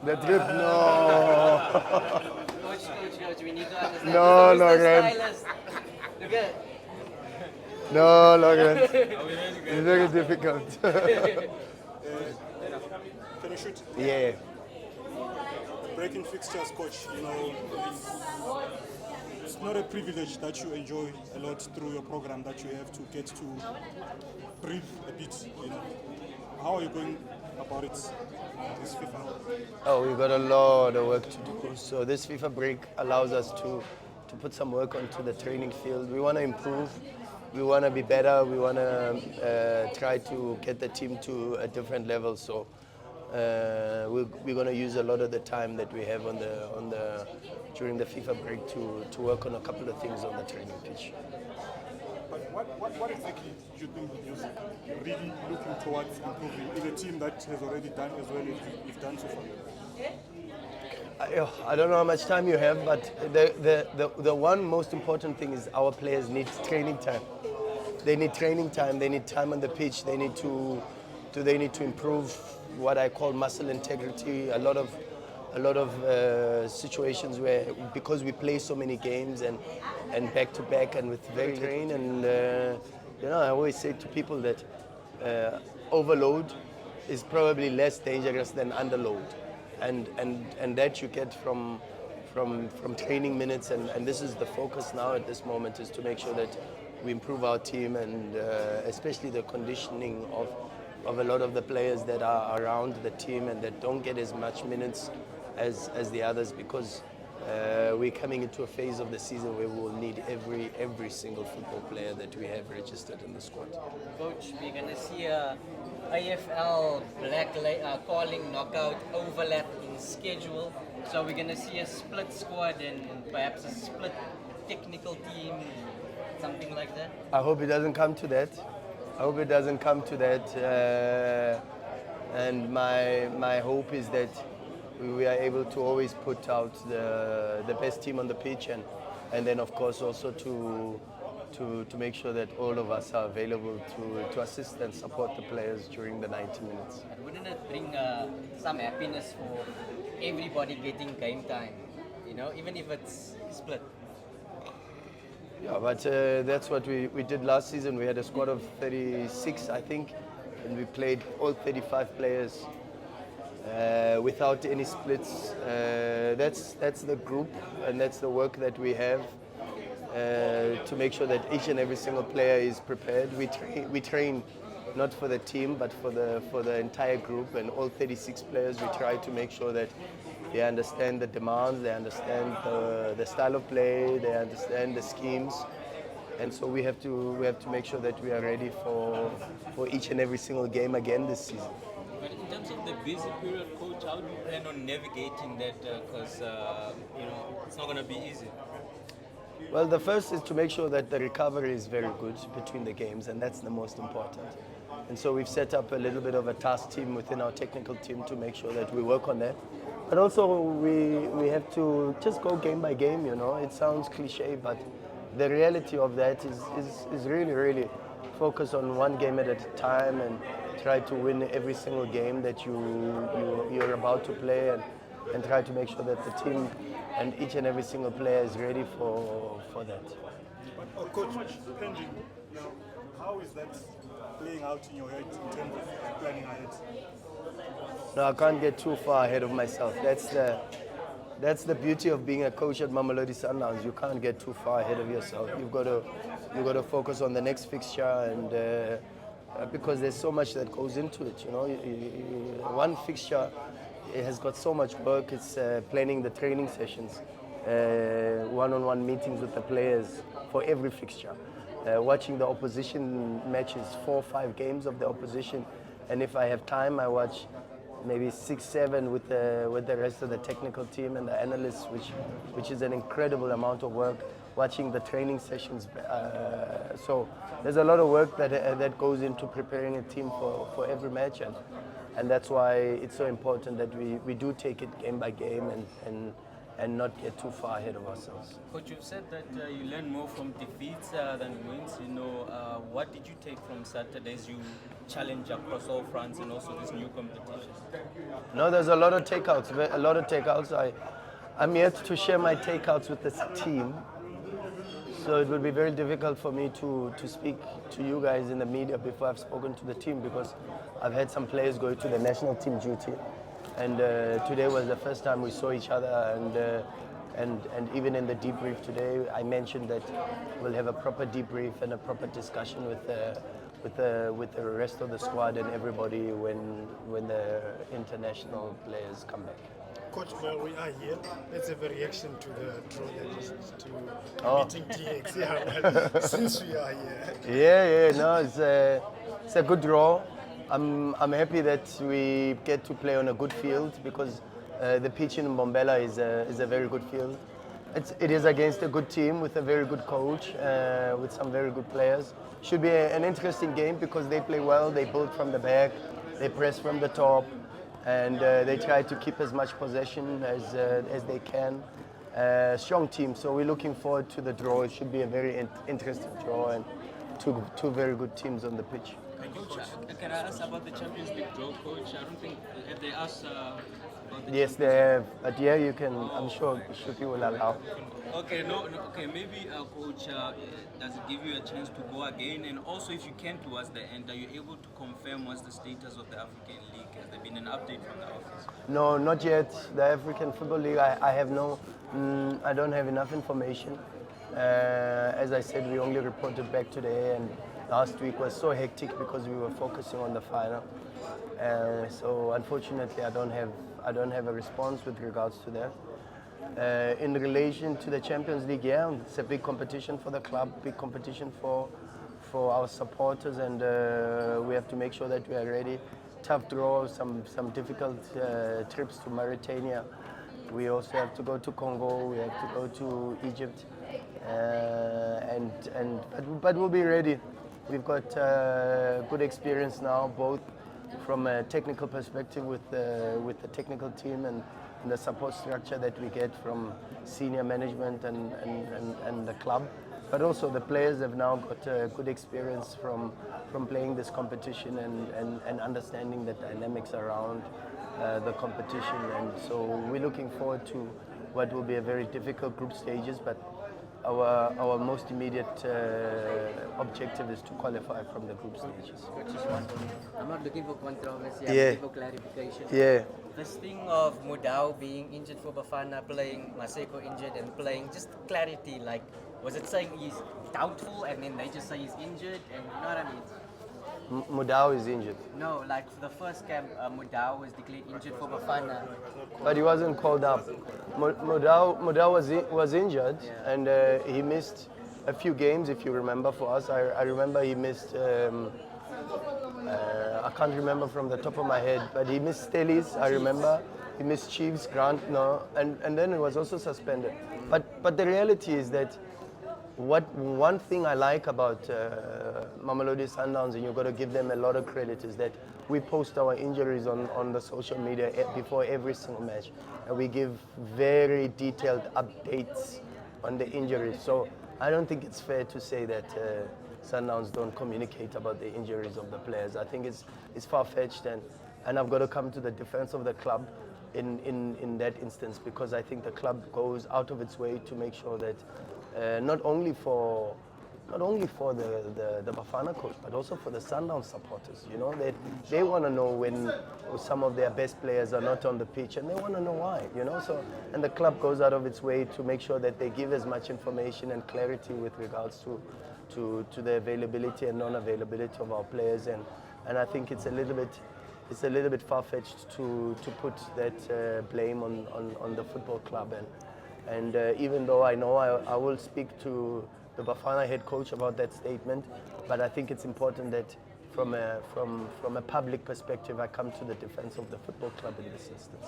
The trip, no. Coach, we need to understand. No, This is the Lawrence. stylist. Look at No, Lawrence. It's very difficult. Can I shoot? Yeah. Breaking fixtures, coach. It's not a privilege that you enjoy a lot through your program that you have to get to breathe a bit. How are you going about it? This FIFA. Oh, we've got a lot of work to do. So this FIFA break allows us to put some work onto the training field. We want to improve. We want to be better. We want to try to get the team to a different level. So we're going to use a lot of the time that we have during the FIFA break to work on a couple of things on the training pitch. But what exactly do you think you're really looking towards improving in a team that has already done as well as you've done so far? I don't know how much time you have, but the one most important thing is our players need training time. They need training time. They need time on the pitch. They need to improve what I call muscle integrity. A lot of situations where, because we play so many games and back to back and with very train, and I always say to people that overload is probably less dangerous than underload, and that you get from training minutes, and this is the focus now at this moment, is to make sure that we improve our team, and especially the conditioning of a lot of the players that are around the team and that don't get as much minutes as the others, because we're coming into a phase of the season where we will need every single football player that we have registered in the squad. Coach, we're going to see a AFL calling knockout overlap in schedule. So we're going to see a split squad and perhaps a split technical team, something like that. I hope it doesn't come to that. And my hope is that we are able to always put out the best team on the pitch, and then of course also to make sure that all of us are available to assist and support the players during the 90 minutes. And wouldn't it bring some happiness for everybody getting game time, even if it's split? Yeah, but that's what we did last season. We had a squad of 36, I think, and we played all 35 players without any splits. That's the group, and that's the work that we have to make sure that each and every single player is prepared. We train not for the team, but for the entire group, and all 36 players. We try to make sure that they understand the demands, they understand the style of play, they understand the schemes, and so we have to make sure that we are ready for each and every single game again this season. But in terms of the busy period, coach, how do you plan on navigating that? Because it's not going to be easy. Well, the first is to make sure that the recovery is very good between the games, and that's the most important. And so we've set up a little bit of a task team within our technical team to make sure that we work on that. But also we have to just go game by game, It sounds cliche, but the reality of that is really, really focus on one game at a time and try to win every single game that you're about to play, and try to make sure that the team and each and every single player is ready for that. But coach, pending now, how is that playing out in your head in terms of planning ahead? No, I can't get too far ahead of myself. That's the beauty of being a coach at Mamelodi Sundowns. You can't get too far ahead of yourself. You've got to focus on the next fixture, and because there's so much that goes into it. One fixture, it has got so much work. It's planning the training sessions, one-on-one meetings with the players for every fixture, watching the opposition matches, 4 or 5 games of the opposition, and if I have time, I watch maybe 6, 7 with the rest of the technical team and the analysts, which is an incredible amount of work. Watching the training sessions, so there's a lot of work that goes into preparing a team for every match, and that's why it's so important that we do take it game by game and not get too far ahead of ourselves. Coach, you've said that you learn more from defeats than wins. What did you take from Saturday's challenge across all fronts and also this new competition? No, there's a lot of takeouts. I'm yet to share my takeouts with this team. So it will be very difficult for me to speak to you guys in the media before I've spoken to the team, because I've had some players go to the national team duty. And today was the first time we saw each other, and even in the debrief today, I mentioned that we'll have a proper debrief and a proper discussion with the rest of the squad and everybody when the international players come back. Coach, while we are here, let's have a reaction to the draw that is to meeting TX. Yeah, since we are here. No, it's a good draw. I'm happy that we get to play on a good field, because the pitch in Mbombela is a very good field. It is against a good team with a very good coach, with some very good players. Should be an interesting game because they play well, they build from the back, they press from the top, and they try to keep as much possession as they can. Strong team, so we're looking forward to the draw. It should be a very interesting draw, and two very good teams on the pitch. Coach, can I ask about the Champions League draw, Coach? I don't think, have they asked about the Yes, they have, but yeah, you can, I'm sure Shupi will allow. Okay, okay, maybe Coach, does it give you a chance to go again? And also, if you can towards the end, are you able to confirm what's the status of the African League? Has there been an update from the office? No, not yet. The African Football League, I have I don't have enough information. As I said, we only reported back today, and last week was so hectic because we were focusing on the final. So unfortunately, I don't have a response with regards to that. In relation to the Champions League, yeah, it's a big competition for the club, big competition for our supporters, and we have to make sure that we are ready. Tough draw, some difficult trips to Mauritania. We also have to go to Congo, we have to go to Egypt, but we'll be ready. We've got good experience now, both from a technical perspective with the technical team and the support structure that we get from senior management and the club. But also the players have now got good experience from playing this competition and understanding the dynamics around the competition. And so we're looking forward to what will be a very difficult group stages, but our most immediate objective is to qualify from the group stages. I'm not looking for controversy, I'm Yeah. looking for clarification. Yeah. This thing of Mudau being injured for Bafana, playing Maseko injured and playing, just clarity, like, was it saying he's doubtful and then they just say he's injured, and you know what I mean? Mudau is injured, No, like for the first camp, Mudau was declared injured for Bafana. but he wasn't called up. Mudau was injured, and he missed a few games, if you remember, for us. I remember he missed, I can't remember from the top of my head, but he missed Stellies, I remember. He missed Chiefs, Grant, no, and then he was also suspended. But the reality is that one thing I like about Mamelodi Sundowns, and you've got to give them a lot of credit, is that we post our injuries on the social media before every single match, and we give very detailed updates on the injuries. So I don't think it's fair to say that Sundowns don't communicate about the injuries of the players. I think it's far-fetched, and I've got to come to the defense of the club in that instance, because I think the club goes out of its way to make sure that not only for the Bafana coach, but also for the Sundowns supporters. You know, they want to know when some of their best players are not on the pitch, and they want to know why. You know, so and the club goes out of its way to make sure that they give as much information and clarity with regards to the availability and non-availability of our players, and I think it's a little bit far-fetched to put that blame on the football club, and even though I know I will speak to the Bafana head coach about that statement, but I think it's important that from a public perspective, I come to the defense of the football club in this instance.